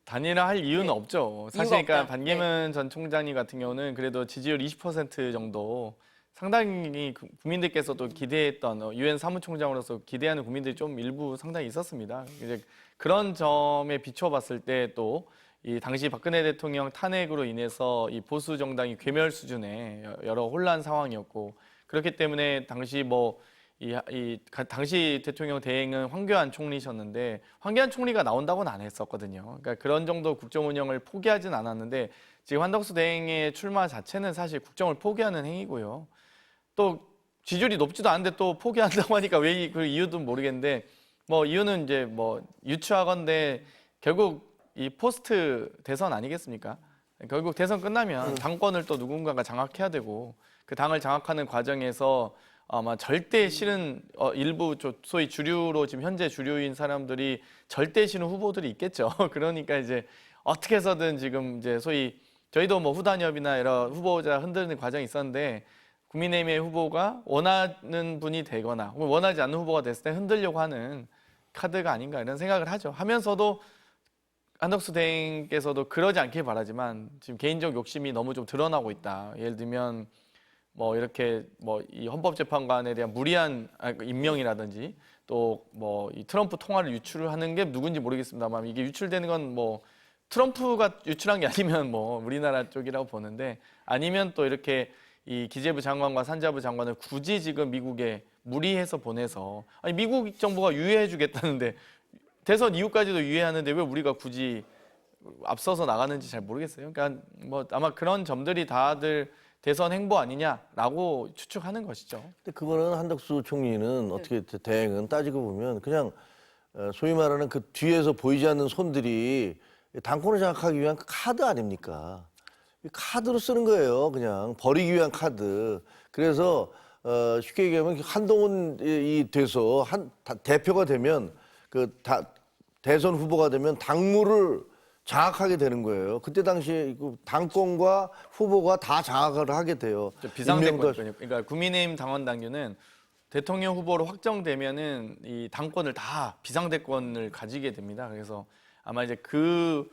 단일화 할 이유는 네. 없죠. 사실 이유가 그러니까 없다. 반기문 전 총장님 같은 경우는 그래도 지지율 20% 정도 상당히 국민들께서도 기대했던 유엔 사무총장으로서 기대하는 국민들이 좀 일부 상당히 있었습니다. 이제 그런 점에 비춰봤을 때 또 이 당시 박근혜 대통령 탄핵으로 인해서 이 보수 정당이 괴멸 수준의 여러 혼란 상황이었고 그렇기 때문에 당시 당시 대통령 대행은 황교안 총리셨는데 황교안 총리가 나온다고는 안 했었거든요. 그러니까 그런 정도 국정 운영을 포기하진 않았는데 지금 한덕수 대행의 출마 자체는 사실 국정을 포기하는 행위고요. 또 지지율이 높지도 않은데 또 포기한다고 하니까 왜 그 이유도 모르겠는데 뭐 이유는 이제 뭐 유추하건대 결국 이 포스트 대선 아니겠습니까? 결국 대선 끝나면 당권을 또 누군가가 장악해야 되고 그 당을 장악하는 과정에서 아마 절대 싫은 일부 소위 주류로 지금 현재 주류인 사람들이 절대 싫은 후보들이 있겠죠. 그러니까 이제 어떻게 해서든 지금 이제 소위 저희도 뭐 후단협이나 여러 후보자 흔드는 과정이 있었는데 국민의힘의 후보가 원하는 분이 되거나 혹은 원하지 않는 후보가 됐을 때 흔들려고 하는 카드가 아닌가 이런 생각을 하죠. 하면서도 한덕수 대행께서도 그러지 않길 바라지만 지금 개인적 욕심이 너무 좀 드러나고 있다. 예를 들면 뭐 이렇게 뭐 이 헌법재판관에 대한 무리한 임명이라든지 또 뭐 이 트럼프 통화를 유출하는 게 누군지 모르겠습니다만 이게 유출되는 건 뭐 트럼프가 유출한 게 아니면 뭐 우리나라 쪽이라고 보는데 아니면 또 이렇게 이 기재부 장관과 산자부 장관을 굳이 지금 미국에 무리해서 보내서 아니 미국 정부가 유예해 주겠다는데 대선 이후까지도 유예하는데 왜 우리가 굳이 앞서서 나가는지 잘 모르겠어요. 그러니까 뭐 아마 그런 점들이 다들 대선 행보 아니냐라고 추측하는 것이죠. 근데 그거는 한덕수 총리는 어떻게 대행은 따지고 보면 그냥 소위 말하는 그 뒤에서 보이지 않는 손들이 당권을 장악하기 위한 그 카드 아닙니까? 이 카드로 쓰는 거예요. 그냥 버리기 위한 카드. 그래서 쉽게 얘기하면 한동훈이 돼서 대표가 되면 대선 후보가 되면 당무를 장악하게 되는 거예요. 그때 당시에 당권과 후보가 다 장악을 하게 돼요. 비상대권이거든요. 그러니까 국민의힘 당원 당규는 대통령 후보로 확정되면은 이 당권을 다 비상대권을 가지게 됩니다. 그래서 아마 이제 그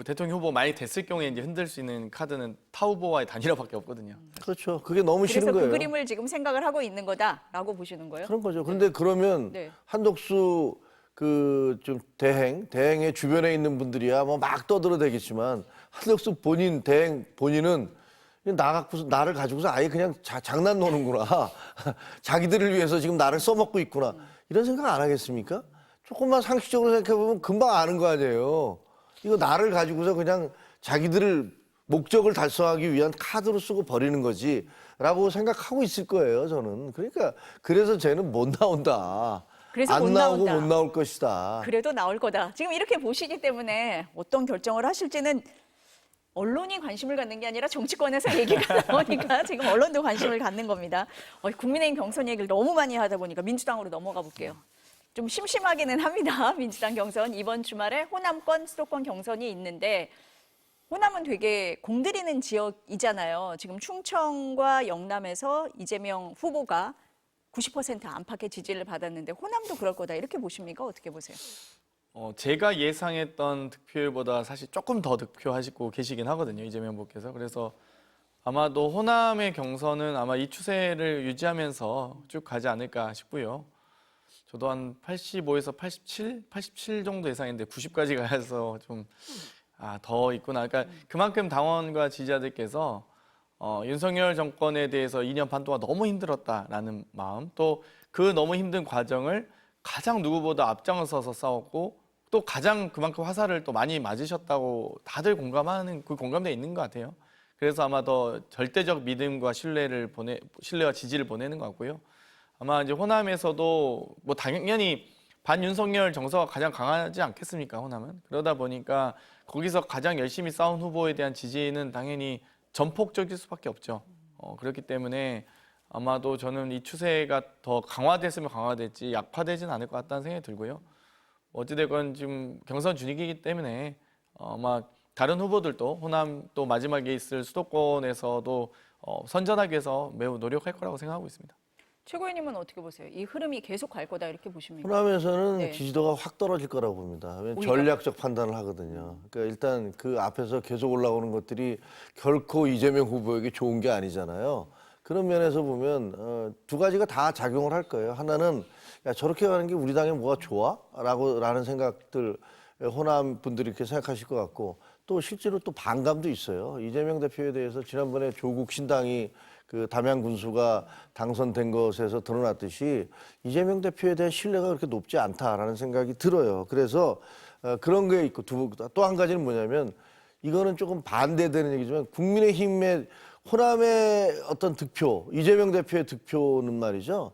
대통령 후보 많이 됐을 경우에 이제 흔들 수 있는 카드는 타 후보와의 단일화밖에 없거든요. 그렇죠. 그게 너무 그래서 싫은 거예요. 그 그림을 지금 생각을 하고 있는 거다라고 보시는 거예요? 그런 거죠. 그런데 그러면 네. 한덕수 좀 대행의 주변에 있는 분들이야 뭐 막 떠들어대겠지만 한덕수 대행 본인은 나를 가지고서 아예 그냥 장난 노는구나. 자기들을 위해서 지금 나를 써먹고 있구나. 이런 생각 안 하겠습니까? 조금만 상식적으로 생각해보면 금방 아는 거 아니에요. 이거 나를 가지고서 그냥 자기들을 목적을 달성하기 위한 카드로 쓰고 버리는 거지 라고 생각하고 있을 거예요, 저는. 그러니까 그래서 쟤는 못 나온다. 그래서 안 못 나오고 나온다. 못 나올 것이다. 그래도 나올 거다. 지금 이렇게 보시기 때문에 어떤 결정을 하실지는 언론이 관심을 갖는 게 아니라 정치권에서 얘기가 나오니까 지금 언론도 관심을 갖는 겁니다. 국민의힘 경선 얘기를 너무 많이 하다 보니까 민주당으로 넘어가 볼게요. 좀 심심하기는 합니다. 민주당 경선 이번 주말에 호남권, 수도권 경선이 있는데 호남은 되게 공들이는 지역이잖아요. 지금 충청과 영남에서 이재명 후보가 90% 안팎의 지지를 받았는데 호남도 그럴 거다 이렇게 보십니까? 어떻게 보세요? 제가 예상했던 득표율보다 사실 조금 더 득표하시고 계시긴 하거든요, 이재명 후보께서. 그래서 아마도 호남의 경선은 아마 이 추세를 유지하면서 쭉 가지 않을까 싶고요. 저도 한 85에서 87 정도 예상했는데 90까지 가서 좀 더 있구나. 그러니까 그만큼 당원과 지지자들께서 윤석열 정권에 대해서 2년 반 동안 너무 힘들었다라는 마음, 또 그 너무 힘든 과정을 가장 누구보다 앞장서서 싸웠고 또 가장 그만큼 화살을 또 많이 맞으셨다고 다들 공감하는 그 공감대에 있는 것 같아요. 그래서 아마 더 절대적 믿음과 신뢰와 지지를 보내는 것 같고요. 아마 이제 호남에서도 뭐 당연히 반윤석열 정서가 가장 강하지 않겠습니까, 호남은? 그러다 보니까 거기서 가장 열심히 싸운 후보에 대한 지지는 당연히 전폭적일 수밖에 없죠. 그렇기 때문에 아마도 저는 이 추세가 더 강화됐으면 강화됐지 약화되지는 않을 것 같다는 생각이 들고요. 어찌됐건 지금 경선 분위기이기 때문에 아마 다른 후보들도 호남 또 마지막에 있을 수도권에서도 선전하기 위해서 매우 노력할 거라고 생각하고 있습니다. 최고위님은 어떻게 보세요? 이 흐름이 계속 갈 거다 이렇게 보십니까? 호남에서는 네. 지지도가 확 떨어질 거라고 봅니다. 왜냐하면 오히려? 전략적 판단을 하거든요. 그러니까 일단 그 앞에서 계속 올라오는 것들이 결코 이재명 후보에게 좋은 게 아니잖아요. 그런 면에서 보면 두 가지가 다 작용을 할 거예요. 하나는 야, 저렇게 가는 게 우리 당에 뭐가 좋아? 라는 생각들 호남 분들이 이렇게 생각하실 것 같고 또 실제로 또 반감도 있어요. 이재명 대표에 대해서 지난번에 조국 신당이 그 담양 군수가 당선된 것에서 드러났듯이 이재명 대표에 대한 신뢰가 그렇게 높지 않다라는 생각이 들어요. 그래서 그런 게 있고 또 한 가지는 뭐냐면 이거는 조금 반대되는 얘기지만 국민의힘의 호남의 어떤 득표, 이재명 대표의 득표는 말이죠.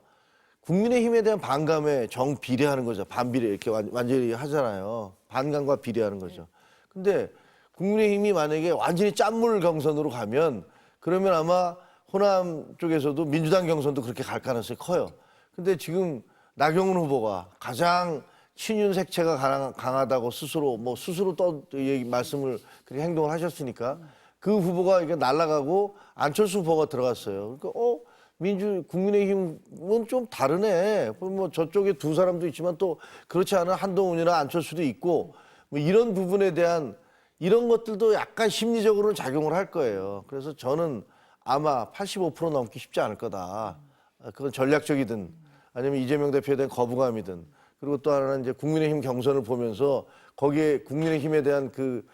국민의힘에 대한 반감에 정비례하는 거죠. 반비례 이렇게 완전히 하잖아요. 반감과 비례하는 거죠. 근데 국민의힘이 만약에 완전히 짠물 경선으로 가면 그러면 아마 호남 쪽에서도 민주당 경선도 그렇게 갈 가능성이 커요. 근데 지금 나경원 후보가 가장 친윤 색채가 강하다고 스스로 말씀을 그렇게 행동을 하셨으니까 그 후보가 이게 날아가고 안철수 후보가 들어갔어요. 그러니까 국민의힘은 좀 다르네. 뭐 저쪽에 두 사람도 있지만 또 그렇지 않은 한동훈이나 안철수도 있고 뭐 이런 부분에 대한 이런 것들도 약간 심리적으로는 작용을 할 거예요. 그래서 저는 아마 85% 넘기 쉽지 않을 거다. 그건 전략적이든 아니면 이재명 대표에 대한 거부감이든 그리고 또 하나는 이제 국민의힘 경선을 보면서 거기에 국민의힘에 대한 그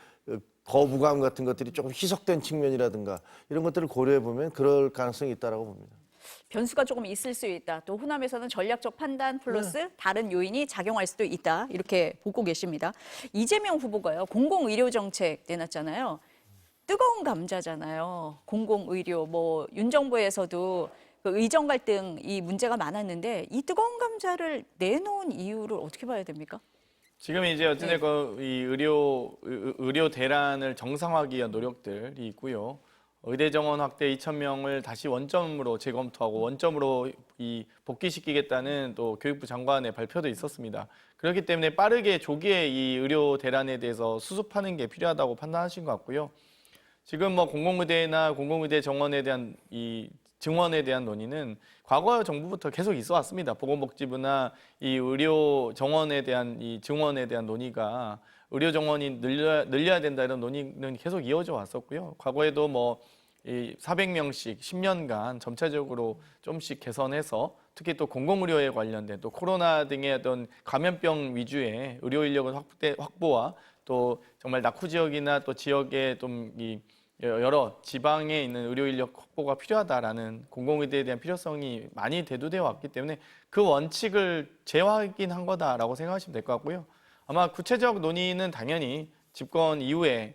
거부감 같은 것들이 조금 희석된 측면이라든가 이런 것들을 고려해 보면 그럴 가능성이 있다라고 봅니다. 변수가 조금 있을 수 있다. 또 호남에서는 전략적 판단 플러스 다른 요인이 작용할 수도 있다. 이렇게 보고 계십니다. 이재명 후보가요. 공공의료 정책 내놨잖아요. 뜨거운 감자잖아요. 공공의료 뭐 윤 정부에서도 그 의정 갈등 이 문제가 많았는데 이 뜨거운 감자를 내놓은 이유를 어떻게 봐야 됩니까? 지금 이제 어찌됐건 이 의료 대란을 정상화하기 위한 노력들이 있고요. 의대 정원 확대 2,000명을 다시 원점으로 재검토하고 원점으로 이 복귀시키겠다는 또 교육부 장관의 발표도 있었습니다. 그렇기 때문에 빠르게 조기에 이 의료 대란에 대해서 수습하는 게 필요하다고 판단하신 것 같고요. 지금 뭐 공공의대나 공공의대 정원에 대한 이 증원에 대한 논의는 과거 정부부터 계속 있어 왔습니다. 보건복지부나 이 의료 정원에 대한 이 증원에 대한 논의가 의료 정원이 늘려야 된다 이런 논의는 계속 이어져 왔었고요. 과거에도 뭐 이 400명씩 10년간 점차적으로 좀씩 개선해서 특히 또 공공의료에 관련된 또 코로나 등의 어떤 감염병 위주의 의료 인력의 확보와 또 정말 낙후 지역이나 또 지역의 좀 이 여러 지방에 있는 의료 인력 확보가 필요하다라는 공공의대에 대한 필요성이 많이 대두되어 왔기 때문에 그 원칙을 재확인한 거다라고 생각하시면 될 것 같고요. 아마 구체적 논의는 당연히 집권 이후에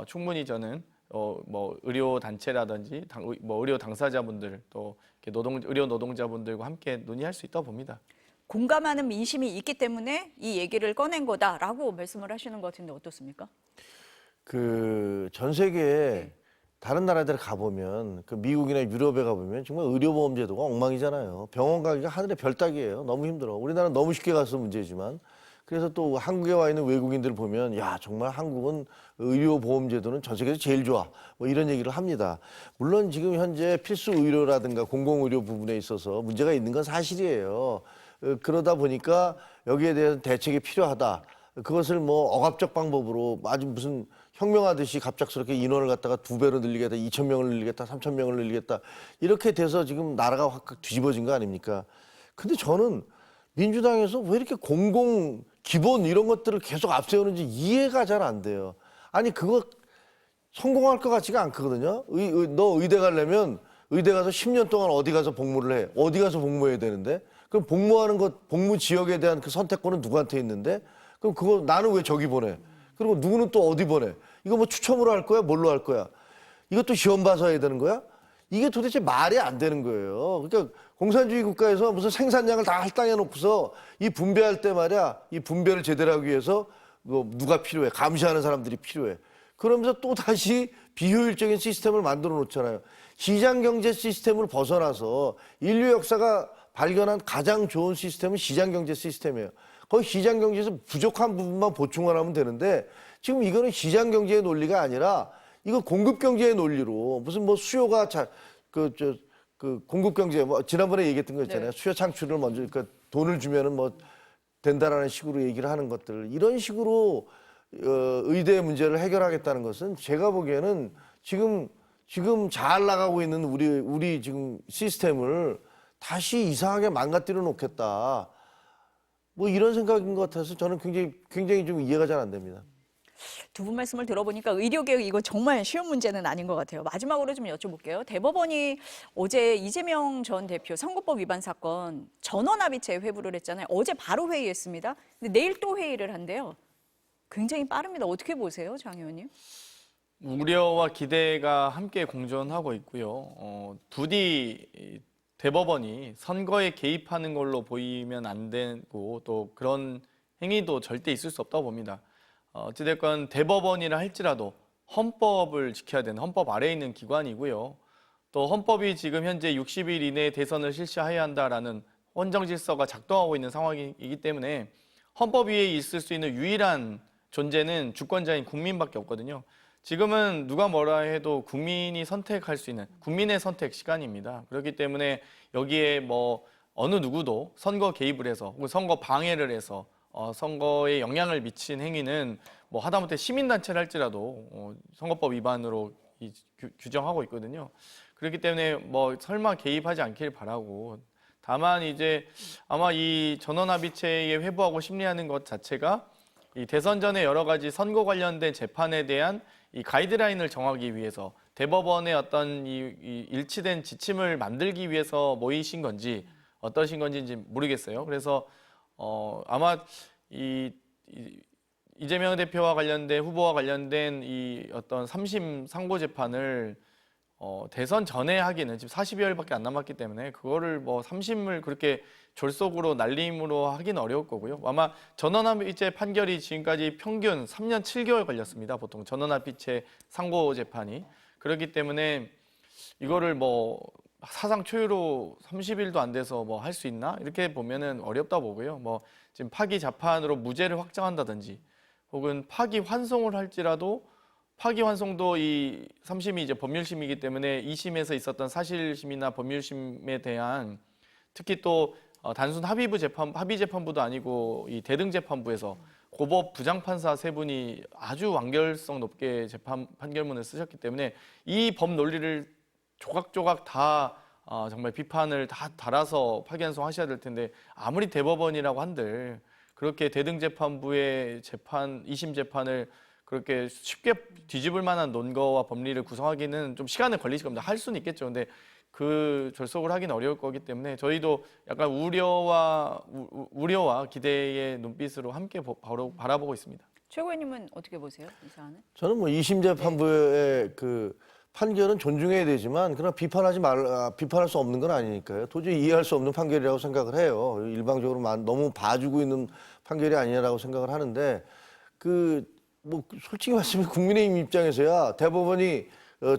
충분히 저는 뭐 의료 단체라든지 뭐 의료 당사자분들 또 이렇게 의료 노동자분들과 함께 논의할 수 있다고 봅니다. 공감하는 민심이 있기 때문에 이 얘기를 꺼낸 거다라고 말씀을 하시는 것 같은데 어떻습니까? 그 전 세계에 다른 나라들 가보면 그 미국이나 유럽에 가보면 정말 의료보험 제도가 엉망이잖아요. 병원 가기가 하늘의 별 따기예요. 너무 힘들어. 우리나라는 너무 쉽게 가서 문제지만 그래서 또 한국에 와 있는 외국인들 보면 야 정말 한국은 의료보험 제도는 전 세계에서 제일 좋아. 뭐 이런 얘기를 합니다. 물론 지금 현재 필수 의료라든가 공공의료 부분에 있어서 문제가 있는 건 사실이에요. 그러다 보니까 여기에 대한 대책이 필요하다. 그것을 뭐 억압적 방법으로 아주 무슨 혁명하듯이 갑작스럽게 인원을 갖다가 2배로 늘리겠다, 2,000명을 늘리겠다, 3,000명을 늘리겠다 이렇게 돼서 지금 나라가 확 뒤집어진 거 아닙니까? 근데 저는 민주당에서 왜 이렇게 공공 기본 이런 것들을 계속 앞세우는지 이해가 잘 안 돼요. 아니 그거 성공할 것 같지가 않거든요. 너 의대 가려면 의대 가서 10년 동안 어디 가서 복무를 해. 어디 가서 복무해야 되는데 그럼 복무하는 것 복무 지역에 대한 그 선택권은 누구한테 있는데 그럼 그거 나는 왜 저기 보내? 그리고 누구는 또 어디 보내? 이거 뭐 추첨으로 할 거야? 뭘로 할 거야? 이것도 시험 봐서 해야 되는 거야? 이게 도대체 말이 안 되는 거예요. 그러니까 공산주의 국가에서 무슨 생산량을 다 할당해 놓고서 이 분배할 때 말이야, 이 분배를 제대로 하기 위해서 누가 필요해? 감시하는 사람들이 필요해. 그러면서 또 다시 비효율적인 시스템을 만들어 놓잖아요. 시장 경제 시스템을 벗어나서 인류 역사가 발견한 가장 좋은 시스템은 시장 경제 시스템이에요. 거기 시장 경제에서 부족한 부분만 보충을 하면 되는데 지금 이거는 시장 경제의 논리가 아니라 이거 공급 경제의 논리로 무슨 뭐 수요가 공급 경제 뭐 지난번에 얘기했던 거 있잖아요. 네. 수요 창출을 먼저 그러니까 돈을 주면은 뭐 된다라는 식으로 얘기를 하는 것들 이런 식으로 의대 문제를 해결하겠다는 것은 제가 보기에는 지금 잘 나가고 있는 우리 지금 시스템을 다시 이상하게 망가뜨려 놓겠다. 뭐 이런 생각인 것 같아서 저는 굉장히 좀 이해가 잘 안 됩니다. 두 분 말씀을 들어보니까 의료개혁 이거 정말 쉬운 문제는 아닌 것 같아요. 마지막으로 좀 여쭤볼게요. 대법원이 어제 이재명 전 대표 선거법 위반 사건 전원합의체 회부를 했잖아요. 어제 바로 회의했습니다. 근데 내일 또 회의를 한대요. 굉장히 빠릅니다. 어떻게 보세요, 장 의원님? 우려와 기대가 함께 공존하고 있고요. 부디 대법원이 선거에 개입하는 걸로 보이면 안 되고 또 그런 행위도 절대 있을 수 없다고 봅니다. 어찌됐건 대법원이라 할지라도 헌법을 지켜야 되는 헌법 아래에 있는 기관이고요. 또 헌법이 지금 현재 60일 이내에 대선을 실시해야 한다라는 헌정 질서가 작동하고 있는 상황이기 때문에 헌법 위에 있을 수 있는 유일한 존재는 주권자인 국민밖에 없거든요. 지금은 누가 뭐라 해도 국민이 선택할 수 있는 국민의 선택 시간입니다. 그렇기 때문에 여기에 뭐 어느 누구도 선거 개입을 해서 혹은 선거 방해를 해서 선거에 영향을 미친 행위는 뭐 하다못해 시민단체를 할지라도 선거법 위반으로 규정하고 있거든요. 그렇기 때문에 뭐 설마 개입하지 않길 바라고 다만 이제 아마 이 전원합의체에 회부하고 심리하는 것 자체가 이 대선 전에 여러 가지 선거 관련된 재판에 대한 이 가이드라인을 정하기 위해서 대법원의 어떤 이 일치된 지침을 만들기 위해서 모이신 건지 어떠신 건지 모르겠어요. 그래서 아마 이재명 대표와 관련된 후보와 관련된 이 어떤 3심 상고 재판을 대선 전에 하기는 지금 40여일밖에 안 남았기 때문에 그거를 뭐 3심을 그렇게 졸속으로 날림으로 하기는 어려울 거고요. 아마 전원합의체 판결이 지금까지 평균 3년 7개월 걸렸습니다. 보통 전원합의체 상고 재판이. 그렇기 때문에 이거를 뭐 사상 초유로 30일도 안 돼서 뭐 할 수 있나? 이렇게 보면은 어렵다 보고요. 뭐 지금 파기 자판으로 무죄를 확정한다든지 혹은 파기 환송을 할지라도 파기 환송도 이 3심이 이제 법률심이기 때문에 2심에서 있었던 사실심이나 법률심에 대한 특히 또 단순 합의 재판부도 아니고 이 대등재판부에서 고법 부장판사 세 분이 아주 완결성 높게 판결문을 쓰셨기 때문에 이 법 논리를 조각조각 다 정말 비판을 다 달아서 파기환송 하셔야 될 텐데 아무리 대법원이라고 한들 그렇게 대등재판부의 2심 재판을 그렇게 쉽게 뒤집을 만한 논거와 법리를 구성하기는 좀 시간을 걸리실 겁니다. 할 수는 있겠죠. 근데 그 절속을 하기는 어려울 거기 때문에 저희도 약간 우려와 기대의 눈빛으로 함께 바라보고 있습니다. 최고위님은 어떻게 보세요? 이 사안은? 저는 뭐 2심 재판부의 그 판결은 존중해야 되지만 그러나 비판할 수 없는 건 아니니까요. 도저히 이해할 수 없는 판결이라고 생각을 해요. 일방적으로 너무 봐주고 있는 판결이 아니라고 생각을 하는데 뭐 솔직히 말씀해 국민의힘 입장에서야 대법원이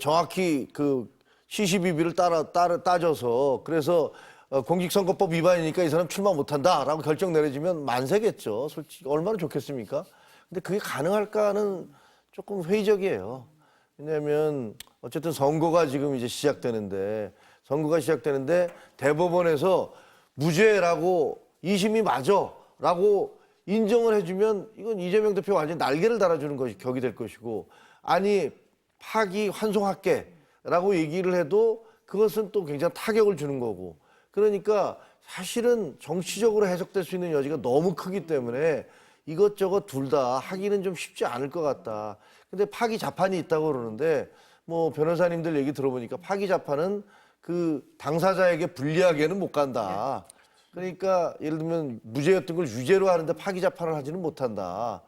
정확히 그 시시비비를 따져서 그래서 공직선거법 위반이니까 이 사람 출마 못한다라고 결정 내려지면 만세겠죠. 솔직히 얼마나 좋겠습니까? 근데 그게 가능할까는 조금 회의적이에요. 왜냐하면 어쨌든 선거가 지금 이제 시작되는데 대법원에서 무죄라고 2심이 맞아라고 인정을 해주면 이건 이재명 대표가 완전히 날개를 달아주는 것이 격이 될 것이고 아니 파기 환송할게라고 얘기를 해도 그것은 또 굉장히 타격을 주는 거고 그러니까 사실은 정치적으로 해석될 수 있는 여지가 너무 크기 때문에 이것저것 둘 다 하기는 좀 쉽지 않을 것 같다. 근데 파기 재판이 있다고 그러는데 뭐 변호사님들 얘기 들어보니까 파기 재판은 그 당사자에게 불리하게는 못 간다. 그러니까 예를 들면 무죄였던 걸 유죄로 하는데 파기 재판을 하지는 못한다.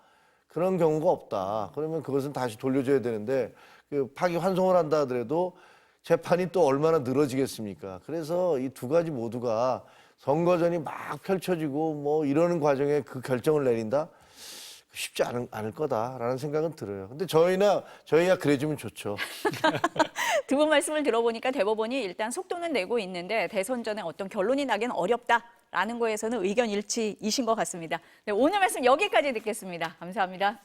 그런 경우가 없다. 그러면 그것은 다시 돌려줘야 되는데 그 파기 환송을 한다 하더라도 재판이 또 얼마나 늘어지겠습니까? 그래서 이 두 가지 모두가 선거전이 막 펼쳐지고 뭐 이러는 과정에 그 결정을 내린다? 쉽지 않을 거다라는 생각은 들어요. 근데 저희야 그래주면 좋죠. 두 분 말씀을 들어보니까 대법원이 일단 속도는 내고 있는데 대선 전에 어떤 결론이 나기는 어렵다라는 거에서는 의견 일치이신 것 같습니다. 네, 오늘 말씀 여기까지 듣겠습니다. 감사합니다.